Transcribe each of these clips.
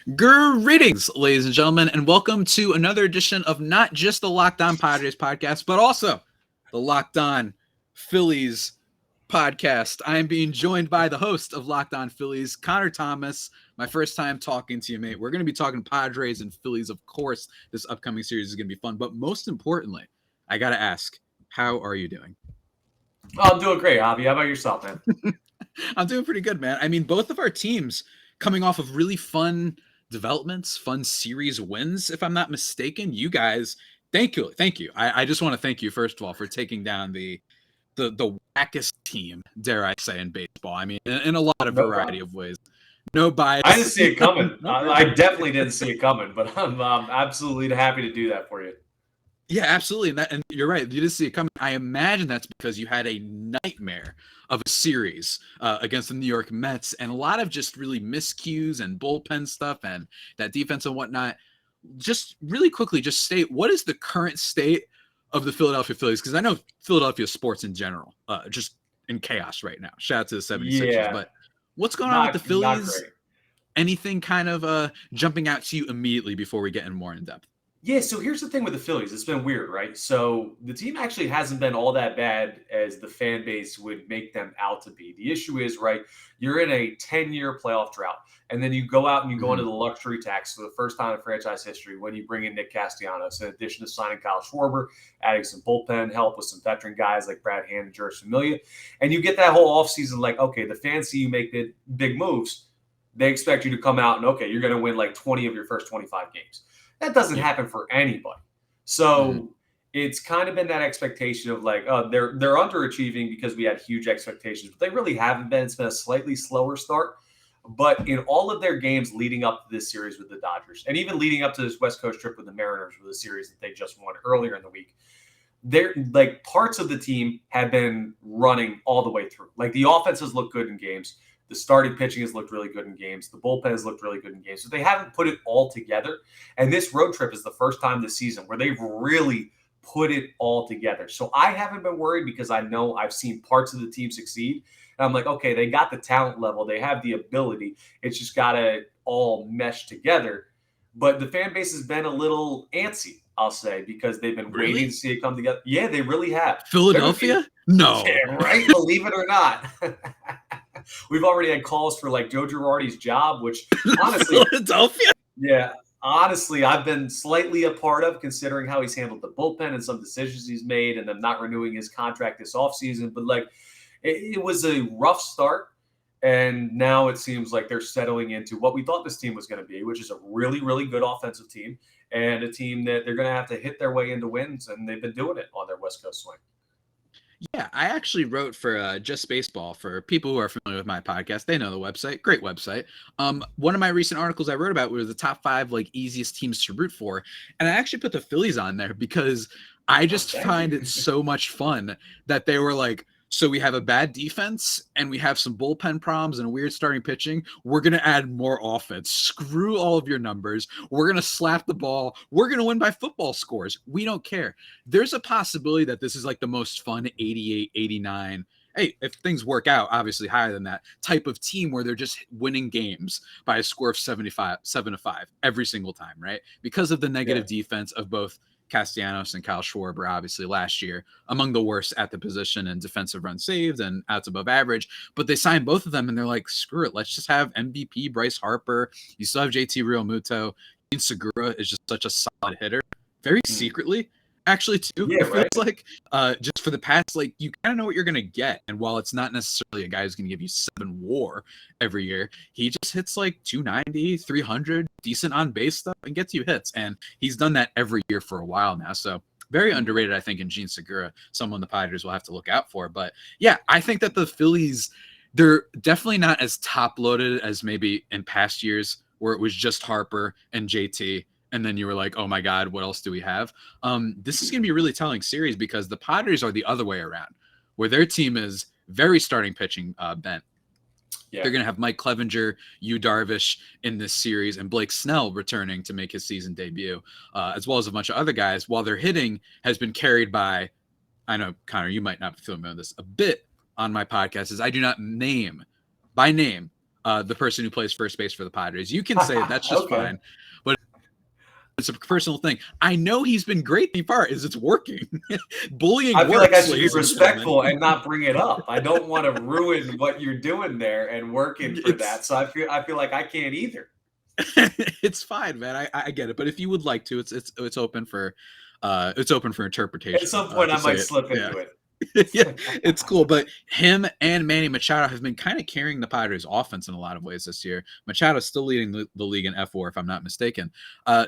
Greetings, ladies and gentlemen, and welcome to another edition of not just the Locked On Padres podcast, but also the Locked On Phillies podcast. I am being joined by the host of Locked On Phillies, Connor Thomas. My first time talking to you, mate. We're going to be talking Padres and Phillies, of course. This upcoming series is going to be fun, but most importantly, I got to ask, how are you doing? Oh, I'm doing great, Javi. How about yourself, man? I'm doing pretty good, man. I mean, both of our teams coming off of really fun developments, fun series wins, if I'm not mistaken. You guys, thank you. I just want to thank you, first of all, for taking down the wackest team, dare I say, in baseball. I mean, in a lot of variety of ways. No bias. I didn't see it coming. I definitely didn't see it coming, but I'm absolutely happy to do that for you. Yeah, absolutely. And you're right. You didn't see it coming. I imagine that's because you had a nightmare of a series against the New York Mets and a lot of just really miscues and bullpen stuff and that defense and whatnot. Just really quickly, just state, what is the current state of the Philadelphia Phillies? Because I know Philadelphia sports in general, just in chaos right now. Shout out to the 76ers. Yeah. But what's going on with the Phillies? Anything kind of jumping out to you immediately before we get in more in depth? Yeah, so here's the thing with the Phillies. It's been weird, right? So the team actually hasn't been all that bad as the fan base would make them out to be. The issue is, right, you're in a 10-year playoff drought, and then you go out and you go into the luxury tax for the first time in franchise history when you bring in Nick Castellanos, in addition to signing Kyle Schwarber, adding some bullpen help with some veteran guys like Brad Hand and George Familia. And you get that whole offseason like, okay, the fans see you make big moves. They expect you to come out and, okay, you're going to win like 20 of your first 25 games. That doesn't happen for anybody. So it's kind of been that expectation of like, oh, they're underachieving because we had huge expectations, but they really haven't been. It's been a slightly slower start. But in all of their games leading up to this series with the Dodgers, and even leading up to this West Coast trip with the Mariners with a series that they just won earlier in the week, they're like parts of the team have been running all the way through. Like the offenses look good in games. The starting pitching has looked really good in games. The bullpen has looked really good in games. So they haven't put it all together. And this road trip is the first time this season where they've really put it all together. So I haven't been worried because I know I've seen parts of the team succeed. And I'm like, okay, they got the talent level. They have the ability. It's just got to all mesh together. But the fan base has been a little antsy, I'll say, because they've been waiting to see it come together. Yeah, they really have. Philadelphia? No. Yeah, right? Believe it or not. We've already had calls for like Joe Girardi's job, which honestly, Philadelphia. Yeah, honestly, I've been slightly a part of, considering how he's handled the bullpen and some decisions he's made, and them not renewing his contract this offseason. But like, it was a rough start, and now it seems like they're settling into what we thought this team was going to be, which is a really, really good offensive team and a team that they're going to have to hit their way into wins, and they've been doing it on their West Coast swing. Yeah, I actually wrote for Just Baseball. For people who are familiar with my podcast, they know the website. Great website. One of my recent articles I wrote about were the top 5 like easiest teams to root for, and I actually put the Phillies on there because I just find it so much fun that they were like, so we have a bad defense and we have some bullpen problems and weird starting pitching. We're going to add more offense. Screw all of your numbers. We're going to slap the ball. We're going to win by football scores. We don't care. There's a possibility that this is like the most fun 88, 89. Hey, if things work out, obviously higher than that type of team where they're just winning games by a score of 7-5 every single time, right? Because of the negative defense of both Castellanos and Kyle Schwarber, obviously last year, among the worst at the position and defensive runs saved and outs above average. But they signed both of them and they're like, screw it. Let's just have MVP Bryce Harper. You still have JT Realmuto. Jean Segura is just such a solid hitter. Very secretly, actually, too. Yeah, it feels like just for the past, like you kind of know what you're going to get. And while it's not necessarily a guy who's going to give you 7 WAR every year, he just hits like 290, 300, decent on base stuff and gets you hits. And he's done that every year for a while now. So very underrated, I think, in Jean Segura, someone the Padres will have to look out for. But yeah, I think that the Phillies, they're definitely not as top loaded as maybe in past years where it was just Harper and JT. And then you were like, oh my God, what else do we have? This is going to be a really telling series because the Padres are the other way around, where their team is very starting pitching bent. Yeah. They're going to have Mike Clevenger, Yu Darvish in this series, and Blake Snell returning to make his season debut, as well as a bunch of other guys, while their hitting has been carried by, I know, Connor, you might not be familiar with this, a bit on my podcast, is I do not name by name the person who plays first base for the Padres. You can say that's just Okay. fine, but it's a personal thing. I know he's been great. The part is it's working. Bullying I feel works, like I should be ladies and respectful gentlemen. and not bring it up. I don't want to ruin what you're doing there and working for that. So I feel like I can't either. It's fine, man. I get it. But if you would like to, it's open for At interpretation. some point, To I say might it. slip Yeah. into it. Yeah, it's cool. But him and Manny Machado have been kind of carrying the Padres offense in a lot of ways this year. Machado's still leading the league in F4, if I'm not mistaken.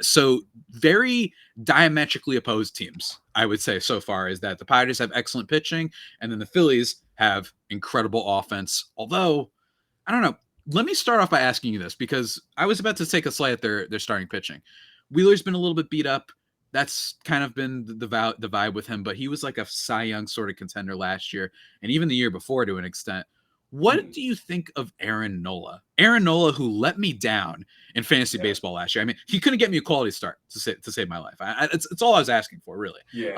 So very diametrically opposed teams, I would say so far, is that the Padres have excellent pitching and then the Phillies have incredible offense. Although, I don't know. Let me start off by asking you this because I was about to take a slight at their starting pitching. Wheeler's been a little bit beat up. That's kind of been the vibe with him, but he was like a Cy Young sort of contender last year and even the year before to an extent. What do you think of Aaron Nola? Aaron Nola, who let me down in fantasy baseball last year. I mean, he couldn't get me a quality start to save my life. It's all I was asking for, really. Yeah.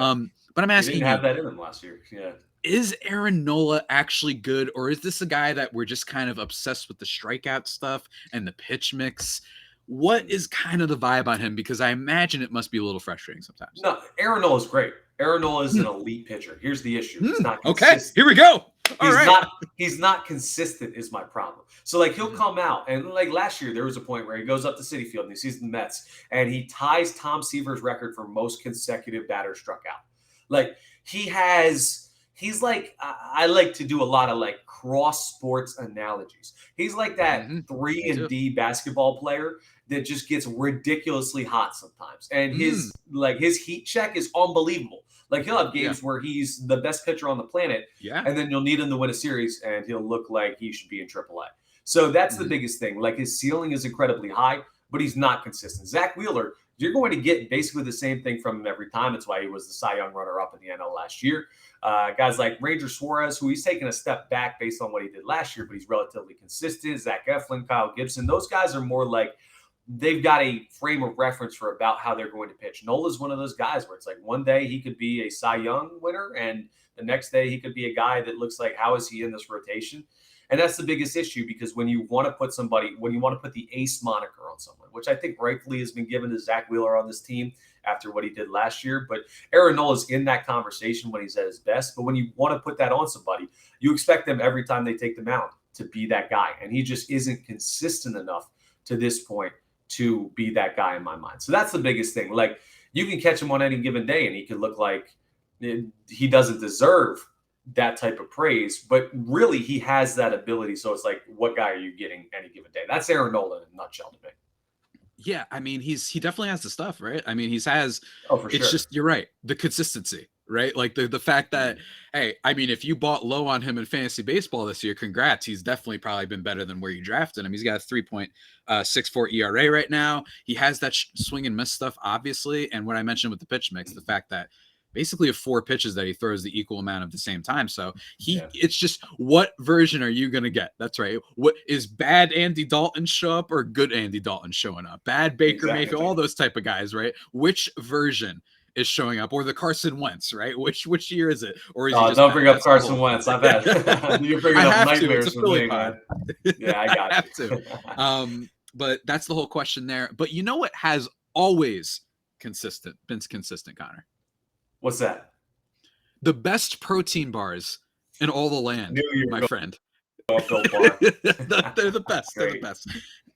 But I'm He asking didn't you, have that in him last year. Yeah. is Aaron Nola actually good, or is this a guy that we're just kind of obsessed with the strikeout stuff and the pitch mix? What is kind of the vibe on him? Because I imagine it must be a little frustrating sometimes. No, Aaron Nola is great. Aaron Nola is an elite pitcher. Here's the issue. He's not Okay, consistent. here we go. All right. He's not consistent is my problem. So like he'll come out and like last year there was a point where he goes up to Citi Field and he sees the Mets and he ties Tom Seaver's record for most consecutive batters struck out. Like he's like I like to do a lot of like cross sports analogies. He's like that 3-and-D basketball player that just gets ridiculously hot sometimes. And his heat check is unbelievable. Like he'll have games where he's the best pitcher on the planet, and then you'll need him to win a series, and he'll look like he should be in AAA. So that's the biggest thing. Like his ceiling is incredibly high, but he's not consistent. Zach Wheeler, you're going to get basically the same thing from him every time. It's why he was the Cy Young runner-up in the NL last year. Guys like Ranger Suarez, who he's taken a step back based on what he did last year, but he's relatively consistent. Zach Eflin, Kyle Gibson, those guys are more like they've got a frame of reference for about how they're going to pitch. Nola's one of those guys where it's like one day he could be a Cy Young winner, and the next day he could be a guy that looks like, how is he in this rotation? And that's the biggest issue because when you want to put the ace moniker on someone, which I think rightfully has been given to Zach Wheeler on this team after what he did last year, but Aaron Nola's in that conversation when he's at his best. But when you want to put that on somebody, you expect them every time they take the mound to be that guy. And he just isn't consistent enough to this point to be that guy in my mind. So that's the biggest thing. Like you can catch him on any given day and he could look like he doesn't deserve that type of praise, but really he has that ability. So it's like, what guy are you getting any given day? That's Aaron Nola in a nutshell to me. Yeah, I mean, he definitely has the stuff, right? I mean, for it's sure. Just, you're right. The consistency, right? Like the fact that, hey, I mean, if you bought low on him in fantasy baseball this year, congrats. He's definitely probably been better than where you drafted him. He's got a 3.64 ERA right now. He has that swing and miss stuff, obviously. And what I mentioned with the pitch mix, the fact that basically 4 pitches that he throws the equal amount of the same time. So it's just, what version are you going to get? That's right. What is bad Andy Dalton show up or good Andy Dalton showing up? Bad Baker Mayfield, all those type of guys, right? Which version is showing up? Or the Carson Wentz, right? Which year is it? Or is he just don't bring up Carson Wentz. I've had you're bringing up nightmares from me, man. Yeah, I got you. But that's the whole question there. But you know what has always been consistent, Connor? What's that? The best protein bars in all the land, my friend. Built Bar. They're the best. They're the best.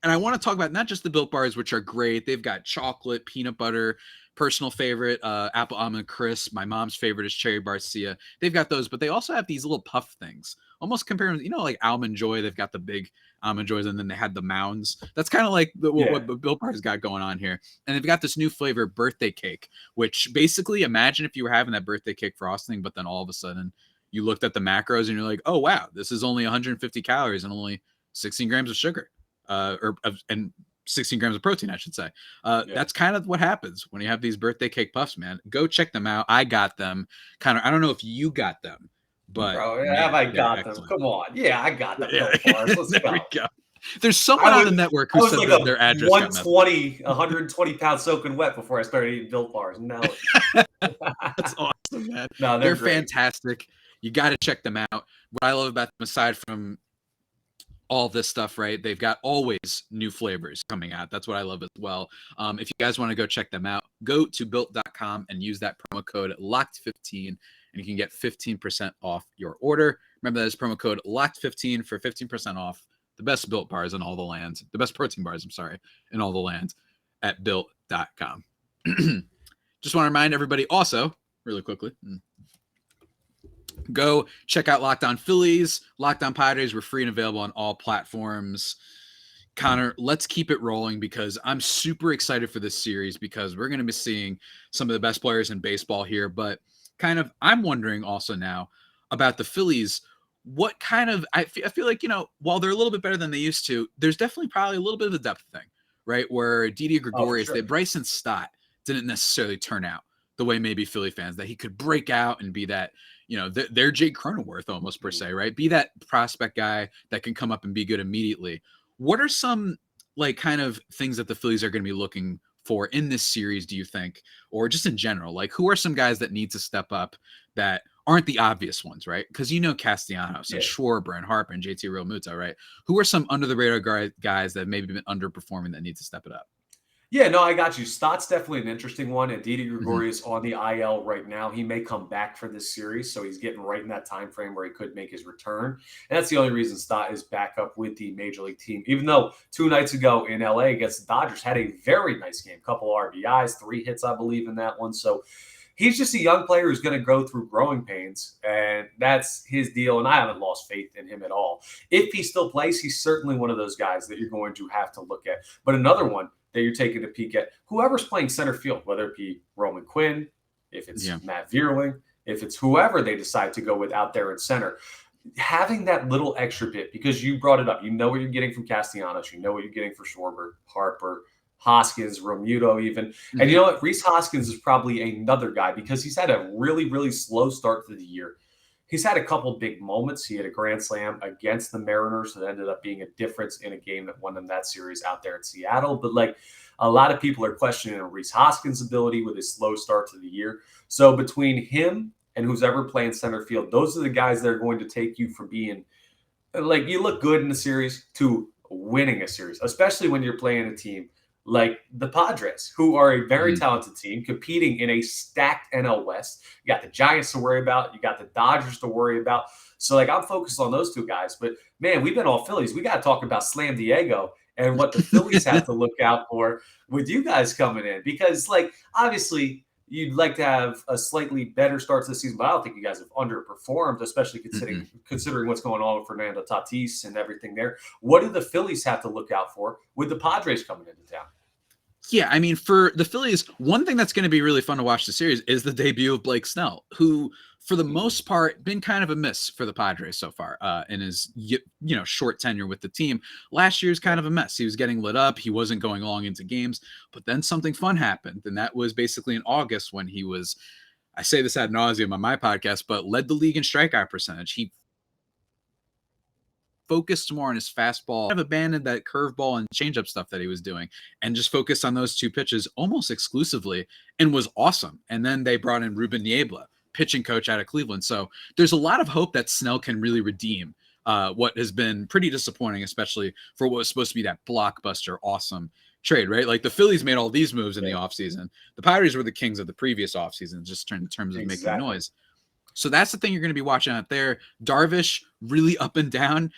And I want to talk about not just the Built Bars, which are great. They've got chocolate, peanut butter, personal favorite, apple almond crisp. My mom's favorite is cherry barcia. They've got those, but they also have these little puff things. Almost comparing, like Almond Joy. They've got the big Almond Joys, and then they had the mounds. That's kind of like what Built Bar's got going on here. And they've got this new flavor, birthday cake, which basically, imagine if you were having that birthday cake frosting, but then all of a sudden you looked at the macros and you're like, oh, wow, this is only 150 calories and only 16 grams of sugar, and 16 grams of protein, I should say. That's kind of what happens when you have these birthday cake puffs, man. Go check them out. I got them. I don't know if you got them. But have I got them? Come on. Yeah, I got them. Bars. Let's go. There's someone on the network who said that their address 120 pounds soaking wet before I started eating Built Bars. No. That's awesome, man. No, they're fantastic. You got to check them out. What I love about them, aside from all this stuff, right? They've got always new flavors coming out. That's what I love as well. If you guys want to go check them out, go to built.com and use that promo code LOCKED15 and you can get 15% off your order. Remember that is promo code LOCKED15 for 15% off the best built bars in all the land, the best protein bars, in all the land at built.com. Just want to remind everybody also, really quickly, go check out Locked On Phillies, Locked On Padres. We're free and available on all platforms. Connor, let's keep it rolling because I'm super excited for this series because we're going to be seeing some of the best players in baseball here. But I'm wondering also now about the Phillies. What kind of, I feel like, while they're a little bit better than they used to, there's definitely probably a little bit of a depth thing, right? Where Didi Gregorius, that Bryson Stott didn't necessarily turn out the way maybe Philly fans, that he could break out and be that, they're Jake Cronenworth almost per se, right? Be that prospect guy that can come up and be good immediately. What are some kind of things that the Phillies are going to be looking for in this series, do you think? Or just in general, who are some guys that need to step up that aren't the obvious ones, right? Because Castellanos and Schwarber and Harper and JT Realmuto, right? Who are some under the radar guys that have maybe been underperforming that need to step it up? Yeah, no, I got you. Stott's definitely an interesting one. And Didi Gregorius on the IL right now. He may come back for this series, so he's getting right in that time frame where he could make his return. And that's the only reason Stott is back up with the Major League team. Even though 2 nights ago in LA against the Dodgers had a very nice game, couple RBIs, 3 hits, I believe, in that one. So he's just a young player who's going to go through growing pains, and that's his deal. And I haven't lost faith in him at all. If he still plays, he's certainly one of those guys that you're going to have to look at. But another one that you're taking a peek at, whoever's playing center field, whether it be Roman Quinn, if it's Matt Vierling, if it's whoever they decide to go with out there in center, having that little extra bit, because you brought it up. You know what you're getting from Castellanos. You know what you're getting for Schwarber, Harper, Hoskins, Realmuto even. And you know what? Rhys Hoskins is probably another guy because he's had a really, really slow start to the year. He's had a couple big moments. He had a grand slam against the Mariners that ended up being a difference in a game that won them that series out there in Seattle. But a lot of people are questioning Rhys Hoskins' ability with his slow start to the year. So between him and who's ever playing center field, those are the guys that are going to take you from being you look good in the series to winning a series, especially when you're playing a team like the Padres, who are a very talented team competing in a stacked NL West. You got the Giants to worry about. You got the Dodgers to worry about. So, I'm focused on those 2 guys. But, man, we've been all Phillies. We got to talk about Slam Diego and what the Phillies have to look out for with you guys coming in. Because, obviously, you'd like to have a slightly better start to the season, but I don't think you guys have underperformed, especially considering what's going on with Fernando Tatis and everything there. What do the Phillies have to look out for with the Padres coming into town? Yeah, I mean, for the Phillies, one thing that's going to be really fun to watch the series is the debut of Blake Snell, who, for the most part, been kind of a miss for the Padres so far in his short tenure with the team. Last year's kind of a mess. He was getting lit up. He wasn't going long into games, but then something fun happened, and that was basically in August when he was, I say this ad nauseum on my podcast, but led the league in strikeout percentage. He focused more on his fastball, kind of abandoned that curveball and changeup stuff that he was doing, and just focused on those 2 pitches almost exclusively, and was awesome. And then they brought in Ruben Niebla, pitching coach out of Cleveland. So there's a lot of hope that Snell can really redeem what has been pretty disappointing, especially for what was supposed to be that blockbuster, awesome trade, right? The Phillies made all these moves in the offseason. The Padres were the kings of the previous offseason, just in terms of making noise. So that's the thing you're going to be watching out there. Darvish, really up and down,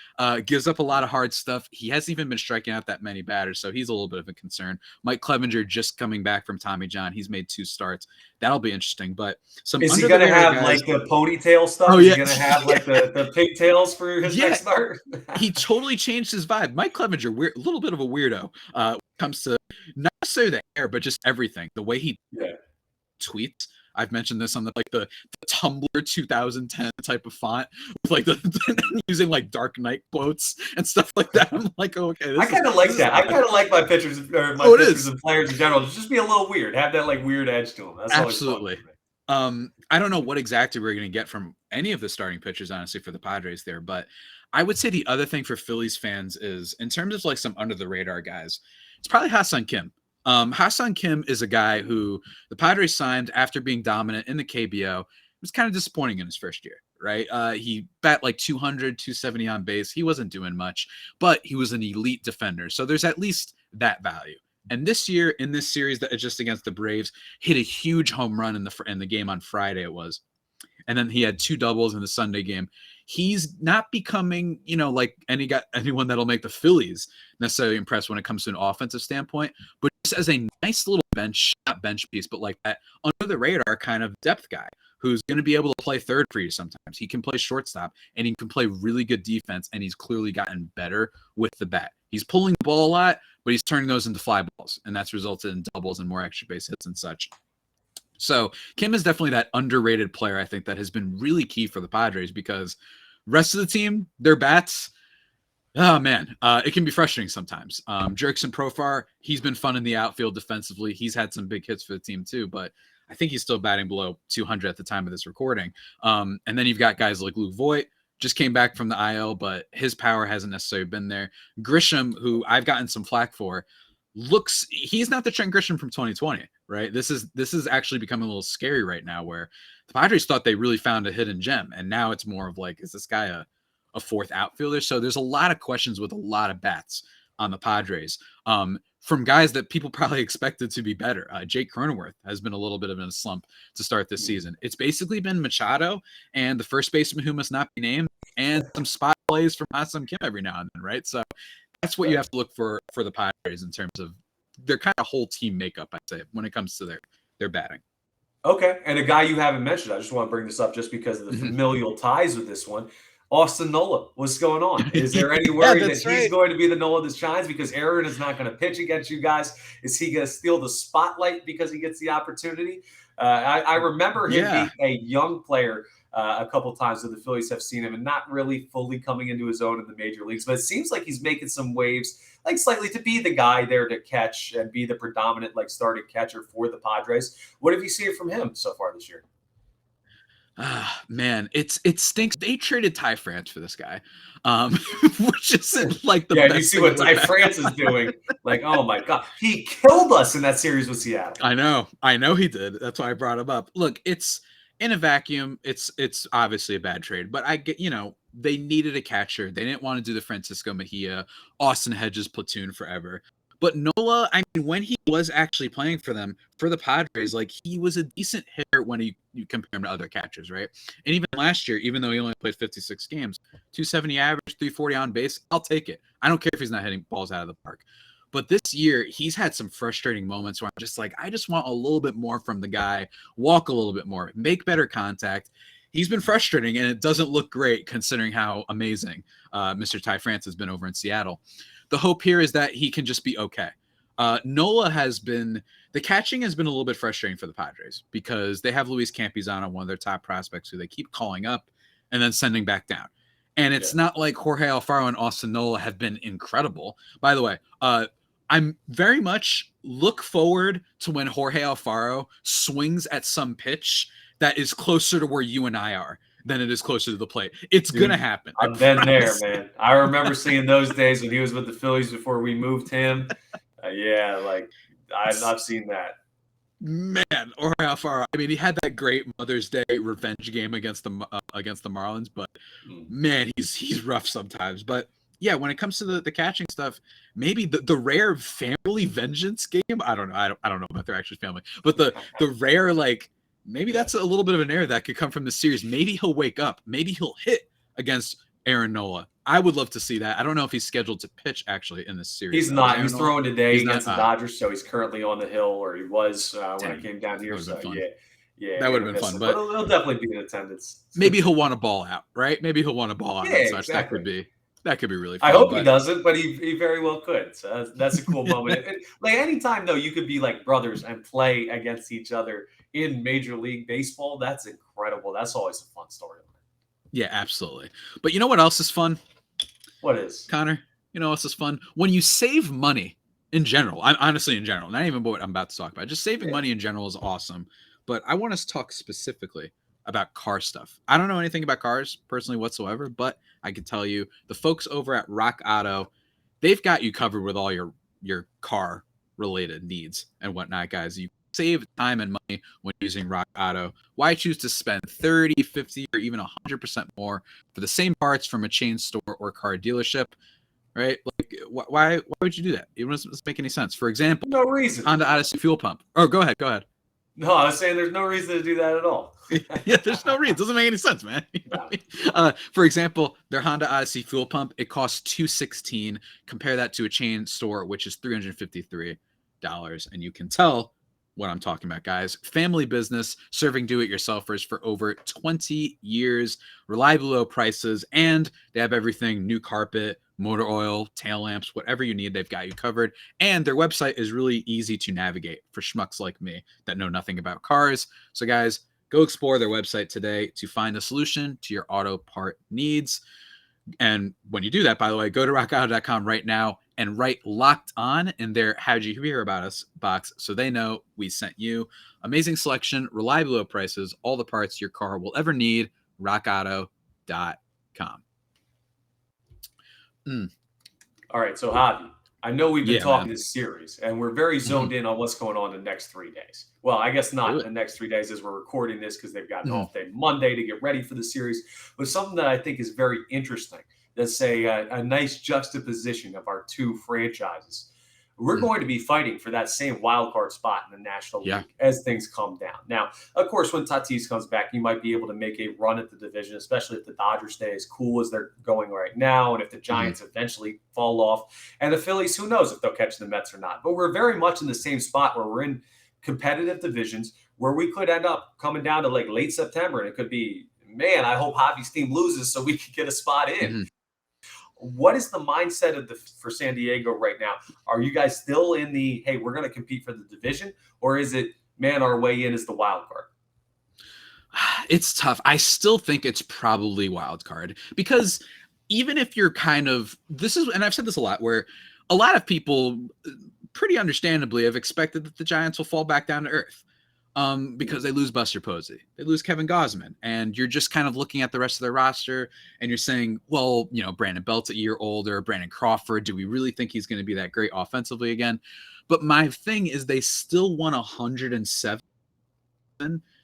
gives up a lot of hard stuff. He hasn't even been striking out that many batters, so he's a little bit of a concern. Mike Clevenger just coming back from Tommy John. He's made 2 starts. That'll be interesting. But is he going to have guys, the ponytail stuff? Oh, is yeah. he going to have the pigtails for his next start? He totally changed his vibe. Mike Clevenger, a little bit of a weirdo when it comes to not necessarily the hair, but just everything. The way he tweets. I've mentioned this on the Tumblr 2010 type of font with using Dark Knight quotes and stuff like that. I'm like, oh, okay. I kind of like that. I kind of like my pictures and players in general. Just be a little weird. Have that weird edge to them. That's absolutely. I don't know what exactly we're going to get from any of the starting pitchers, honestly, for the Padres there. But I would say the other thing for Phillies fans is, in terms of some under the radar guys, it's probably Ha-Seong Kim. Ha-Seong Kim is a guy who the Padres signed after being dominant in the KBO. It was kind of disappointing in his first year, right? He bat like 200, 270 on base. He wasn't doing much, but he was an elite defender. So there's at least that value. And this year in this series that just against the Braves, hit a huge home run in the game on Friday it was. And then he had 2 doubles in the Sunday game. He's not becoming, like anyone that'll make the Phillies necessarily impressed when it comes to an offensive standpoint, but just as a nice little not bench piece, but like that under the radar kind of depth guy who's going to be able to play third for you sometimes. He can play shortstop and he can play really good defense, and he's clearly gotten better with the bat. He's pulling the ball a lot, but he's turning those into fly balls, and that's resulted in doubles and more extra base hits and such. So Kim is definitely that underrated player, I think, that has been really key for the Padres, because rest of the team, their bats, oh man, it can be frustrating sometimes. Jurickson Profar, he's been fun in the outfield defensively. He's had some big hits for the team too, but I think he's still batting below 200 at the time of this recording. And then you've got guys like Luke Voigt, just came back from the IL, but his power hasn't necessarily been there. Grisham, who I've gotten some flack for, he's not the Trent Grisham from 2020, right? This is actually becoming a little scary right now, where the Padres thought they really found a hidden gem, and now it's more of like, is this guy a fourth outfielder? So there's a lot of questions with a lot of bats on the Padres, from guys that people probably expected to be better. Jake Cronenworth has been a little bit of in a slump to start this season. It's basically been Machado and the first baseman who must not be named, and some spot plays from Ha-Seong Kim every now and then, right? So that's what you have to look for the Padres in terms of their kind of whole team makeup, I'd say, when it comes to their batting. Okay, and a guy you haven't mentioned, I just want to bring this up just because of the familial ties with this one. Austin Nola, what's going on? Is there any worry that he's going to be the Nola that shines because Aaron is not going to pitch against you guys? Is he going to steal the spotlight because he gets the opportunity? I remember him being a young player a couple of times that the Phillies have seen him and not really fully coming into his own in the major leagues. But it seems like he's making some waves, like slightly, to be the guy there to catch and be the predominant like starting catcher for the Padres. What have you seen from him so far this year? Man, it stinks. They traded Ty France for this guy, which isn't like the best. You see what Ty France is doing. Like, oh my God, he killed us in that series with Seattle. I know he did. That's why I brought him up. Look, it's in a vacuum. It's obviously a bad trade, but I get, they needed a catcher. They didn't want to do the Francisco Mejia, Austin Hedges platoon forever. But Nola, I mean, when he was actually playing for them, for the Padres, like, he was a decent hitter when you compare him to other catchers, right? And even last year, even though he only played 56 games, 270 average, 340 on base, I'll take it. I don't care if he's not hitting balls out of the park. But this year, he's had some frustrating moments where I'm just like, I just want a little bit more from the guy, walk a little bit more, make better contact. He's been frustrating, and it doesn't look great considering how amazing Mr. Ty France has been over in Seattle. The hope here is that he can just be okay. Nola the catching has been a little bit frustrating for the Padres because they have Luis Campusano, one of their top prospects, who they keep calling up and then sending back down. And it's not like Jorge Alfaro and Austin Nola have been incredible. By the way, I'm very much look forward to when Jorge Alfaro swings at some pitch that is closer to where you and I are than it is closer to the plate. It's going to happen. I've been there, man. I remember seeing those days when he was with the Phillies before we moved him. I've seen that. Man, Jorge Alfaro. I mean, he had that great Mother's Day revenge game against the Marlins, but man, he's rough sometimes. But yeah, when it comes to the catching stuff, maybe the rare family vengeance game. I don't know. I don't know about their actual family, but the rare, like, maybe that's a little bit of an error that could come from the series. Maybe he'll wake up. Maybe he'll hit against Aaron Nola. I would love to see that. I don't know if he's scheduled to pitch actually in this series. He's not. He's throwing today against the Dodgers, so he's currently on the hill, or he was when I came down here. So yeah, that would have been fun. But he'll definitely be in attendance. Maybe he'll want a ball out, right? Maybe he'll want a ball out. Yeah, exactly. That could be really fun. I hope he doesn't, but he very well could. So that's a cool moment. Like, anytime, though, you could be like brothers and play against each other in Major League Baseball. That's incredible. That's always a fun story. Yeah, absolutely. But you know what else is fun? What is? Connor, you know what else is fun? When you save money in general, honestly in general, not even what I'm about to talk about, just saving money in general is awesome. But I want us to talk specifically about car stuff. I don't know anything about cars personally whatsoever, but I can tell you the folks over at Rock Auto, they've got you covered with all your car related needs and whatnot, guys. You save time and money when using Rock Auto. Why choose to spend 30, 50, or even 100% more for the same parts from a chain store or car dealership? Right? Like, why would you do that? It doesn't make any sense. For example, No reason. Honda Odyssey fuel pump. Oh, go ahead. Go ahead. No, I was saying there's no reason to do that at all. Yeah, there's no reason. It doesn't make any sense, man. For example, their Honda Odyssey fuel pump, it costs $216. Compare that to a chain store, which is $353. And you can tell what I'm talking about, guys. Family business serving do-it-yourselfers for over 20 years, reliable low prices, and they have everything: new carpet, motor oil, tail lamps, whatever you need, they've got you covered. And their website is really easy to navigate for schmucks like me that know nothing about cars. So, guys, go explore their website today to find a solution to your auto part needs. And when you do that, by the way, go to RockAuto.com right now and write Locked On in their How'd You Hear About Us box so they know we sent you. Amazing selection, reliable low prices, all the parts your car will ever need. RockAuto.com. All right, so Javi, I know we've been talking man. this series, and we're very zoned in on what's going on the next 3 days. Well, I guess not the next 3 days as we're recording this because they've got an off day Monday to get ready for the series. But something that I think is very interesting, that's a nice juxtaposition of our two franchises. We're going to be fighting for that same wild card spot in the National League as things calm down. Now, of course, when Tatis comes back, you might be able to make a run at the division, especially if the Dodgers stay as cool as they're going right now, and if the Giants eventually fall off. And the Phillies, who knows if they'll catch the Mets or not. But we're very much in the same spot where we're in competitive divisions where we could end up coming down to like late September, and it could be, man, I hope Javi's team loses so we can get a spot in. What is the mindset of for San Diego right now? Are you guys still in the, hey, we're going to compete for the division? Or is it, man, our way in is the wild card? It's tough. I still think it's probably wild card because even if you're kind of, and I've said this a lot, where a lot of people pretty understandably have expected that the Giants will fall back down to earth. Because they lose Buster Posey, they lose Kevin Gausman, and you're just kind of looking at the rest of their roster and you're saying, well, Brandon Belt's a year older, Brandon Crawford, do we really think he's going to be that great offensively again? But my thing is they still won 107.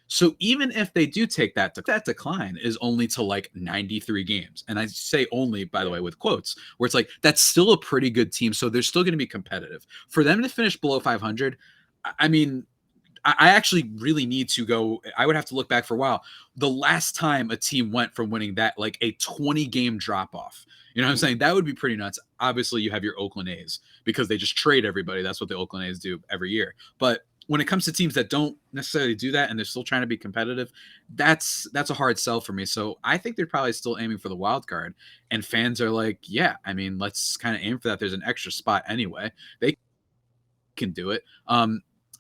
So even if they do take that decline is only to like 93 games. And I say only, by the way, with quotes, where it's like, that's still a pretty good team. So they're still going to be competitive. For them to finish below 500, I mean, I actually really need to go. I would have to look back for a while. The last time a team went from winning that, like a 20-game drop off, you know what I'm saying? That would be pretty nuts. Obviously, you have your Oakland A's because they just trade everybody. That's what the Oakland A's do every year. But when it comes to teams that don't necessarily do that and they're still trying to be competitive, that's a hard sell for me. So I think they're probably still aiming for the wild card. And fans are like, yeah, I mean, let's kind of aim for that. There's an extra spot anyway. They can do it.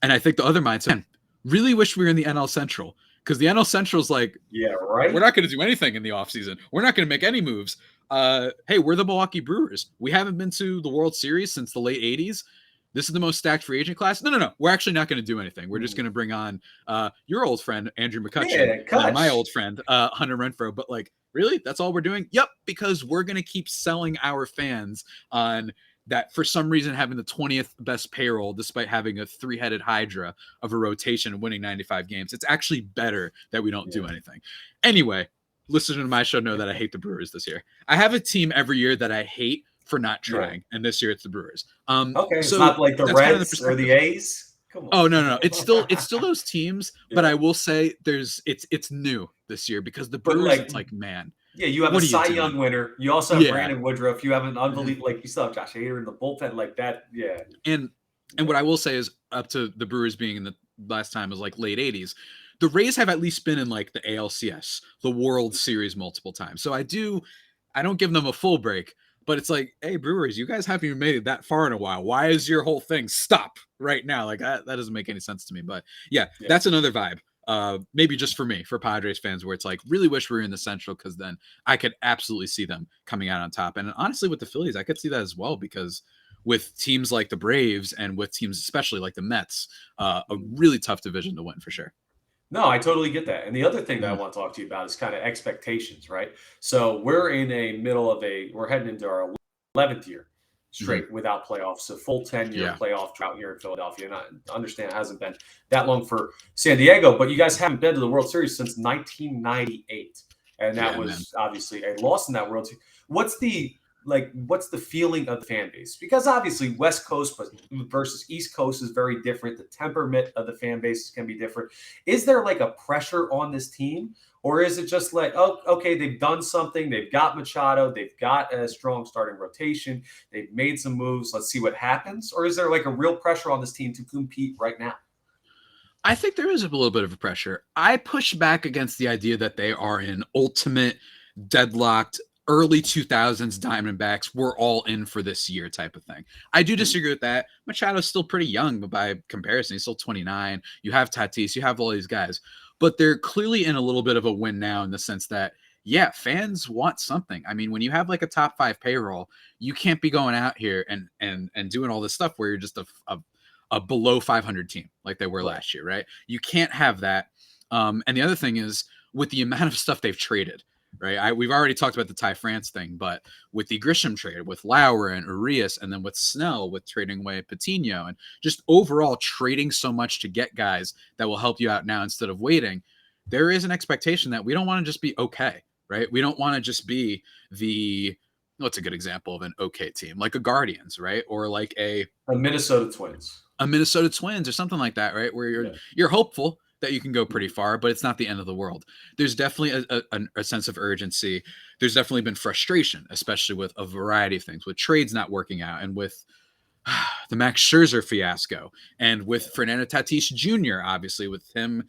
And I think the other mindset, really wish we were in the NL Central because the NL Central is like, yeah, right. We're not going to do anything in the offseason. We're not going to make any moves. Hey, we're the Milwaukee Brewers. We haven't been to the World Series since the late 80s. This is the most stacked free agent class. No. We're actually not going to do anything. We're just going to bring on your old friend, Andrew McCutchen, and my old friend, Hunter Renfroe. But like, really? That's all we're doing? Yep, because we're going to keep selling our fans on that for some reason having the 20th best payroll despite having a three-headed hydra of a rotation and winning 95 games. It's actually better that we don't do anything. Anyway, listeners to my show know that I hate the Brewers this year. I have a team every year that I hate for not trying, and this year it's the Brewers. Okay, so it's not like the Reds or the A's? Come on. Oh, no. It's still those teams, but I will say it's new this year because the Brewers, it's like, man. Yeah, you have a Cy Young winner. You also have Brandon Woodruff. You have an unbelievable, like you still have Josh Hader in the bullpen like that. Yeah. And what I will say is up to the Brewers being in the last time was like late 80s. The Rays have at least been in like the ALCS, the World Series multiple times. So I don't give them a full break, but it's like, hey, Brewers, you guys haven't even made it that far in a while. Why is your whole thing stop right now? Like that doesn't make any sense to me. But yeah, that's another vibe. Maybe just for me, for Padres fans, where it's like, really wish we were in the Central because then I could absolutely see them coming out on top. And honestly, with the Phillies, I could see that as well because with teams like the Braves and with teams especially like the Mets, a really tough division to win for sure. No, I totally get that. And the other thing that I want to talk to you about is kind of expectations, right? So we're in we're heading into our 11th year Mhm. straight without playoffs. So full 10-year Yeah. playoff drought here in Philadelphia. And I understand it hasn't been that long for San Diego, but you guys haven't been to the World Series since 1998. And that Yeah, man. was obviously a loss in that World Series. What's the feeling of the fan base? Because obviously West Coast versus East Coast is very different. The temperament of the fan base can be different. Is there like a pressure on this team? Or is it just like, oh, okay, they've done something. They've got Machado. They've got a strong starting rotation. They've made some moves. Let's see what happens. Or is there like a real pressure on this team to compete right now? I think there is a little bit of a pressure. I push back against the idea that they are an ultimate deadlocked early 2000s Diamondbacks. We're all in for this year type of thing. I do disagree with that. Machado's still pretty young, but by comparison, he's still 29. You have Tatis, you have all these guys, but they're clearly in a little bit of a win now in the sense that, yeah, fans want something. I mean, when you have like a top 5 payroll, you can't be going out here and doing all this stuff where you're just a below 500 team like they were Right. last year, right? You can't have that. And the other thing is with the amount of stuff they've traded, right? We've already talked about the Ty France thing, but with the Grisham trade, with Lauer and Urias, and then with Snell, with trading away Patino, and just overall trading so much to get guys that will help you out now instead of waiting, there is an expectation that we don't want to just be okay, right? We don't want to just be what's a good example of an okay team, like a Guardians, right? Or like The Minnesota Twins. a Minnesota Twins or something like that, right? Where you're hopeful that you can go pretty far, but it's not the end of the world. There's definitely a sense of urgency. There's definitely been frustration, especially with a variety of things, with trades not working out, and with the Max Scherzer fiasco, and with Fernando Tatis Jr., obviously, with him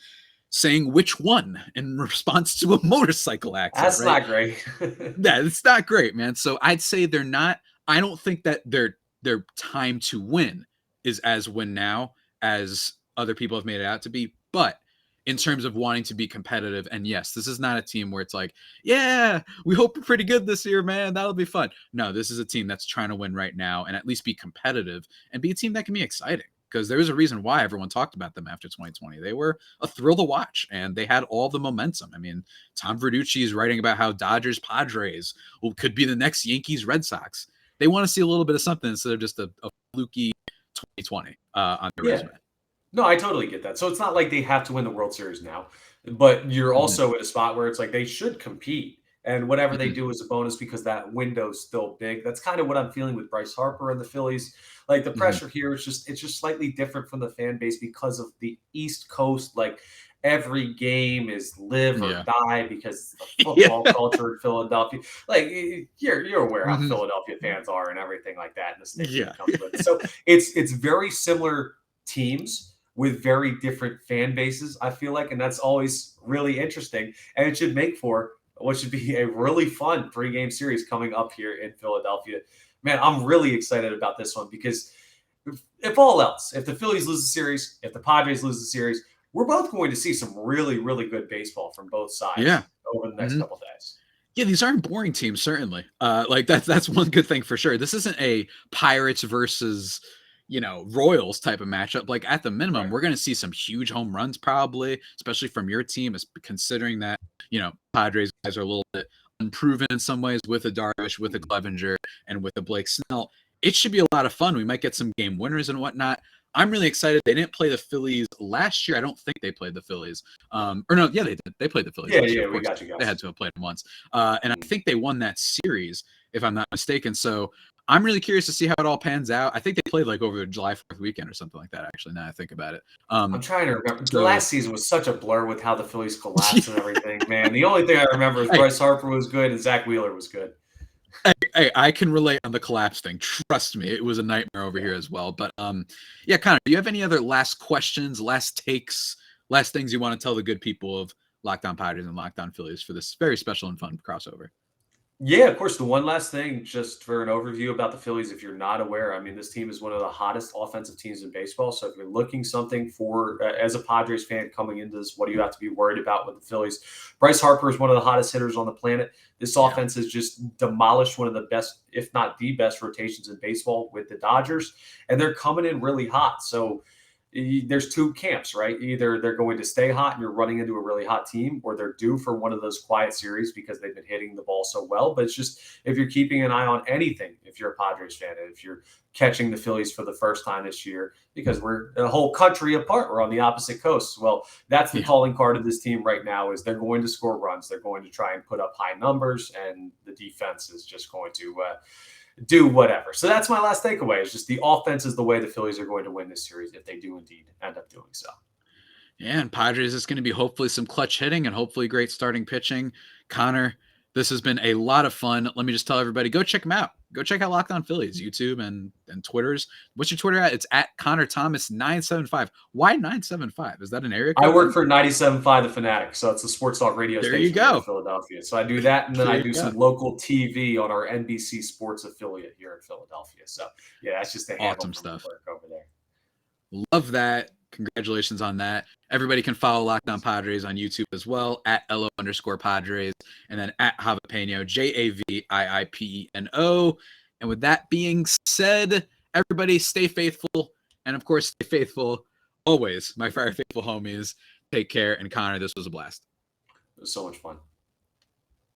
saying which one in response to a motorcycle accident, That's right? not great. Yeah, it's not great, man. So I'd say they're not. I don't think that their time to win is as win now as other people have made it out to be. But in terms of wanting to be competitive, and yes, this is not a team where it's like, yeah, we hope we're pretty good this year, man. That'll be fun. No, this is a team that's trying to win right now and at least be competitive and be a team that can be exciting. Because there's a reason why everyone talked about them after 2020. They were a thrill to watch, and they had all the momentum. I mean, Tom Verducci is writing about how Dodgers Padres could be the next Yankees Red Sox. They want to see a little bit of something instead of just a fluky 2020 on their Yeah. resume. No, I totally get that. So it's not like they have to win the World Series now, but you're Mm-hmm. also at a spot where it's like they should compete. And whatever they Mm-hmm. do is a bonus because that window's still big. That's kind of what I'm feeling with Bryce Harper and the Phillies. Like the Mm-hmm. pressure here is just it's just slightly different from the fan base because of the East Coast. Like every game is live or Yeah. die because the Yeah. football culture in Philadelphia. Like you're aware how Mm-hmm. Philadelphia fans are and everything like that, and the stigma Yeah. that comes with it. So it's very similar teams with very different fan bases, I feel like, and that's always really interesting. And it should make for what should be a really fun 3-game series coming up here in Philadelphia. Man, I'm really excited about this one because if all else, if the Phillies lose the series, if the Padres lose the series, we're both going to see some really, really good baseball from both Yeah. sides over the next Mm-hmm. couple of days. Yeah, these aren't boring teams, certainly. Like that's one good thing for sure. This isn't a Pirates versus, Royals type of matchup. Like at the minimum, Right. we're going to see some huge home runs probably, especially from your team, considering that, Padres guys are a little bit unproven in some ways with a Darvish, with a Clevenger, and with a Blake Snell. It should be a lot of fun. We might get some game winners and whatnot. I'm really excited. They didn't play the Phillies last year. I don't think they played the Phillies. Or no, yeah, they did. They played the Phillies Yeah, last year. yeah, Of we course, got you they guys. had to have played them once. And I think they won that series, if I'm not mistaken. So I'm really curious to see how it all pans out. I think they played like over the July 4th weekend or something like that, actually, now I think about it. I'm trying to remember. The So last season was such a blur with how the Phillies collapsed and everything. Man, the only thing I remember is hey, Bryce Harper was good and Zach Wheeler was good. hey, I can relate on the collapse thing. Trust me, it was a nightmare over here as well. But yeah, Connor, do you have any other last questions, last takes, last things you want to tell the good people of Locked On Padres and Locked On Phillies for this very special and fun crossover? Yeah, of course. The one last thing, just for an overview about the Phillies, if you're not aware, I mean, this team is one of the hottest offensive teams in baseball. So if you're looking something for, as a Padres fan coming into this, what do you have to be worried about with the Phillies? Bryce Harper is one of the hottest hitters on the planet. This Yeah. offense has just demolished one of the best, if not the best rotations in baseball with the Dodgers, and they're coming in really hot. So there's two camps, right? Either they're going to stay hot and you're running into a really hot team, or they're due for one of those quiet series because they've been hitting the ball so well. But it's just, if you're keeping an eye on anything, if you're a Padres fan, and if you're catching the Phillies for the first time this year, because we're a whole country apart, we're on the opposite coasts. Well, that's the calling card of this team right now, is they're going to score runs. They're going to try and put up high numbers, and the defense is just going to do whatever. So that's my last takeaway, is just the offense is the way the Phillies are going to win this series if they do indeed end up doing so. Yeah, and Padres is going to be hopefully some clutch hitting and hopefully great starting pitching. Connor, this has been a lot of fun. Let me just tell everybody, go check them out. Go check out Locked On Phillies, YouTube and Twitters. What's your Twitter at? It's at Connor Thomas 975. Why 975? Is that an area code? I work for 97.5 The Fanatic, so it's a sports talk radio station in Philadelphia. So I do that, and then I do some local TV on our NBC Sports affiliate here in Philadelphia. So yeah, that's just a handle awesome stuff work over there. Love that. Congratulations on that. Everybody can follow Locked On Padres on YouTube as well, at @LO_Padres, and then at Javipeno, JAVIIPENO. And with that being said, everybody stay faithful. And of course, stay faithful always, my Fire Faithful homies. Take care. And Connor, this was a blast. It was so much fun.